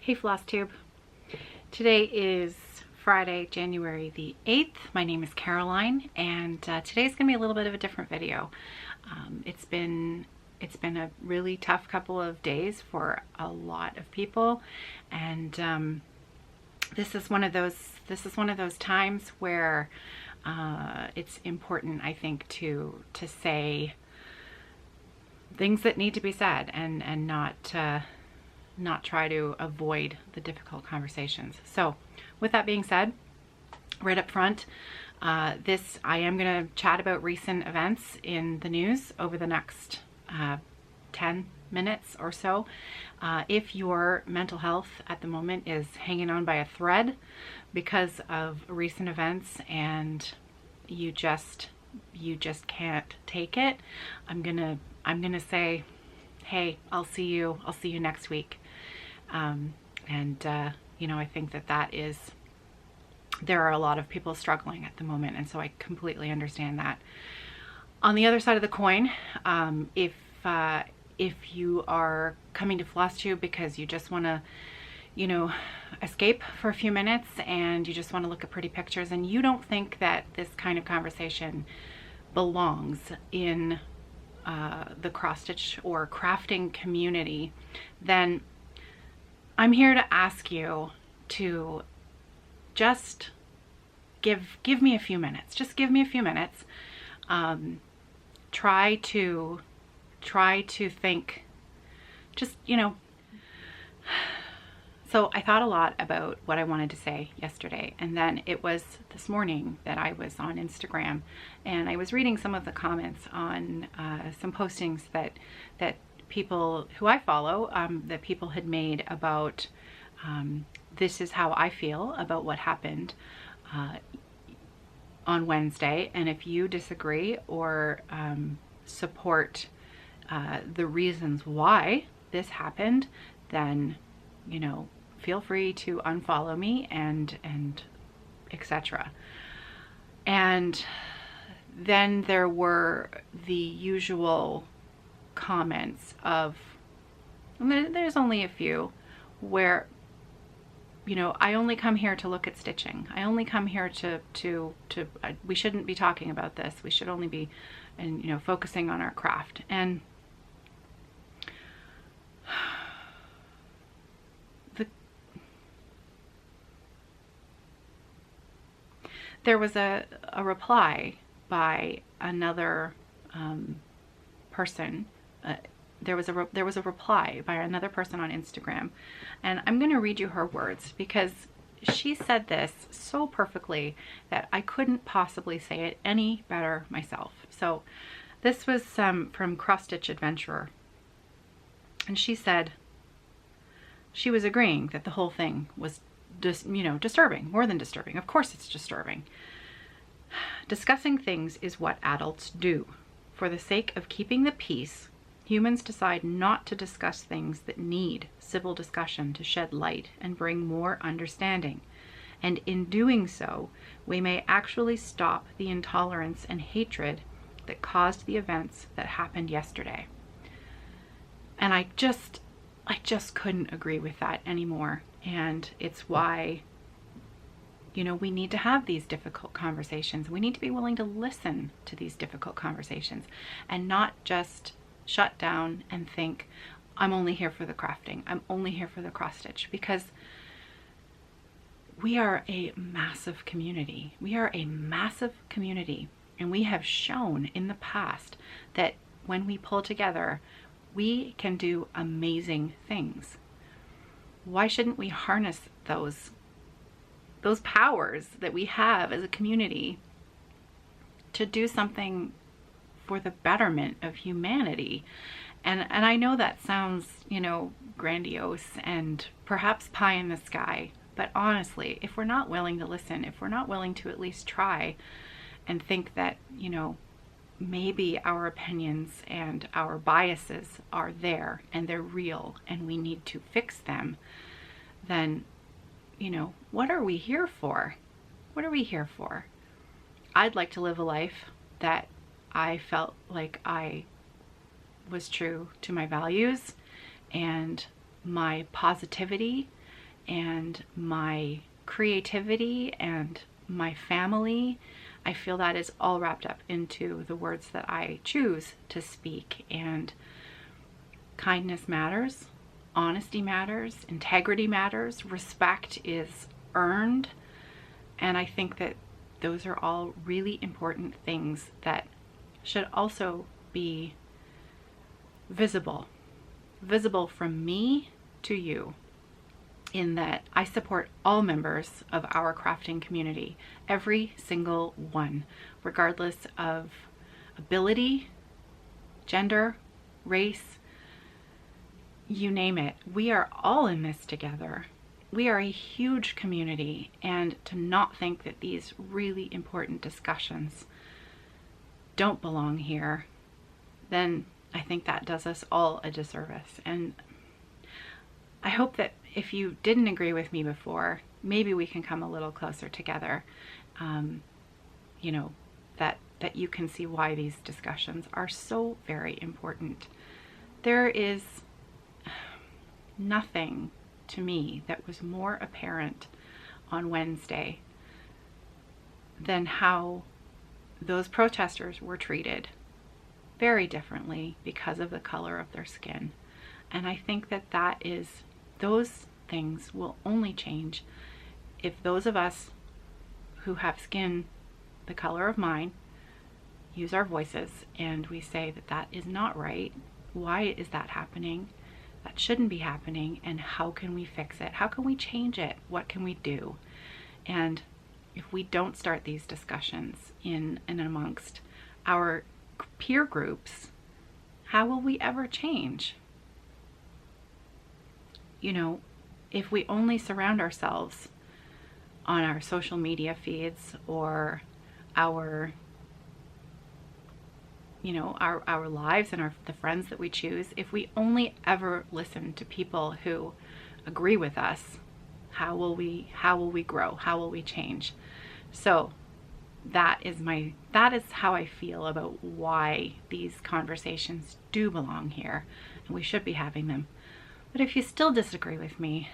Hey Flosstube. Today is Friday, January the 8th. My name is Caroline, and today's gonna be a little bit of a different video. It's been a really tough couple of days for a lot of people, and this is one of those times where it's important, I think, to say things that need to be said and not try to avoid the difficult conversations. So with that being said, right up front, I am going to chat about recent events in the news over the next 10 minutes or so. If your mental health at the moment is hanging on by a thread because of recent events and you just can't take it, I'm gonna say, hey, I'll see you next week. I think that there are a lot of people struggling at the moment, and so I completely understand that. On the other side of the coin, if you are coming to Flosstube because you just want to, escape for a few minutes and you just want to look at pretty pictures and you don't think that this kind of conversation belongs in the cross-stitch or crafting community, then I'm here to ask you to just give me a few minutes. Just give me a few minutes. Try to think, So I thought a lot about what I wanted to say yesterday, and then it was this morning that I was on Instagram and I was reading some of the comments on some postings that people who I follow, that people had made about this is how I feel about what happened on Wednesday, and if you disagree or support the reasons why this happened, then feel free to unfollow me and etc. And then there were the usual comments of, there's only a few, where I only come here to look at stitching. I only come here to we shouldn't be talking about this. We should only be focusing on our craft. And there was a reply by another person. There was a reply by another person on Instagram, and I'm going to read you her words because she said this so perfectly that I couldn't possibly say it any better myself. So this was from Cross Stitch Adventurer, and she said she was agreeing that the whole thing was disturbing, more than disturbing. Of course it's disturbing. Discussing things is what adults do. For the sake of keeping the peace, humans decide not to discuss things that need civil discussion to shed light and bring more understanding. And in doing so, we may actually stop the intolerance and hatred that caused the events that happened yesterday. And I just couldn't agree with that anymore. And it's why, we need to have these difficult conversations. We need to be willing to listen to these difficult conversations and not just shut down and think, I'm only here for the crafting. I'm only here for the cross stitch, because we are a massive community. We are a massive community, and we have shown in the past that when we pull together, we can do amazing things. Why shouldn't we harness those powers that we have as a community to do something for the betterment of humanity? And I know that sounds, grandiose and perhaps pie in the sky, but honestly, if we're not willing to listen, if we're not willing to at least try and think that, maybe our opinions and our biases are there and they're real and we need to fix them, then, what are we here for? What are we here for? I'd like to live a life that I felt like I was true to my values and my positivity and my creativity and my family. I feel that is all wrapped up into the words that I choose to speak. And kindness matters, honesty matters, integrity matters, respect is earned. And I think that those are all really important things that should also be visible from me to you, in that I support all members of our crafting community, every single one, regardless of ability, gender, race, you name it. We are all in this together. We are a huge community, and to not think that these really important discussions don't belong here, then I think that does us all a disservice. And I hope that if you didn't agree with me before, maybe we can come a little closer together. You know, that you can see why these discussions are so very important. There is nothing to me that was more apparent on Wednesday than how those protesters were treated very differently because of the color of their skin. And I think that those things will only change if those of us who have skin the color of mine use our voices and we say that that is not right. Why is that happening? That shouldn't be happening. And how can we fix it? How can we change it? What can we do? And if we don't start these discussions in and amongst our peer groups, how will we ever change? You know, if we only surround ourselves on our social media feeds or our, you know, our lives and the friends that we choose, if we only ever listen to people who agree with us, how will we grow? How will we change? So that is how I feel about why these conversations do belong here, and we should be having them. But if you still disagree with me,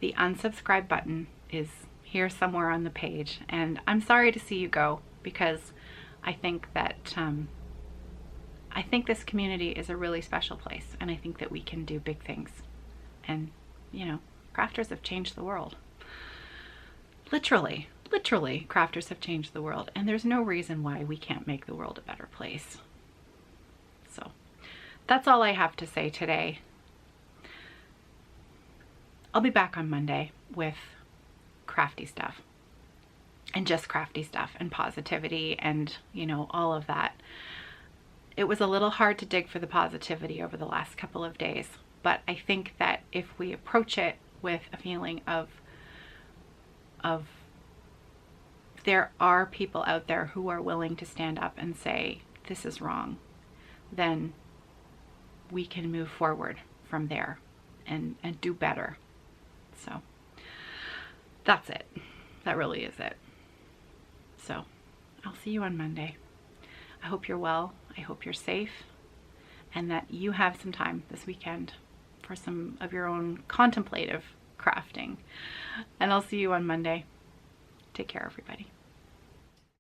the unsubscribe button is here somewhere on the page, and I'm sorry to see you go, because I think that I think this community is a really special place, and I think that we can do big things. And you know, crafters have changed the world. Literally, crafters have changed the world, and there's no reason why we can't make the world a better place. So that's all I have to say today. I'll be back on Monday with crafty stuff, and just crafty stuff and positivity and, you know, all of that. It was a little hard to dig for the positivity over the last couple of days, but I think that if we approach it with a feeling of there are people out there who are willing to stand up and say this is wrong, then we can move forward from there and do better. So that's it. That really is it. So I'll see you on Monday. I hope you're well. I hope you're safe, and that you have some time this weekend for some of your own contemplative crafting. And I'll see you on Monday. Take care, everybody.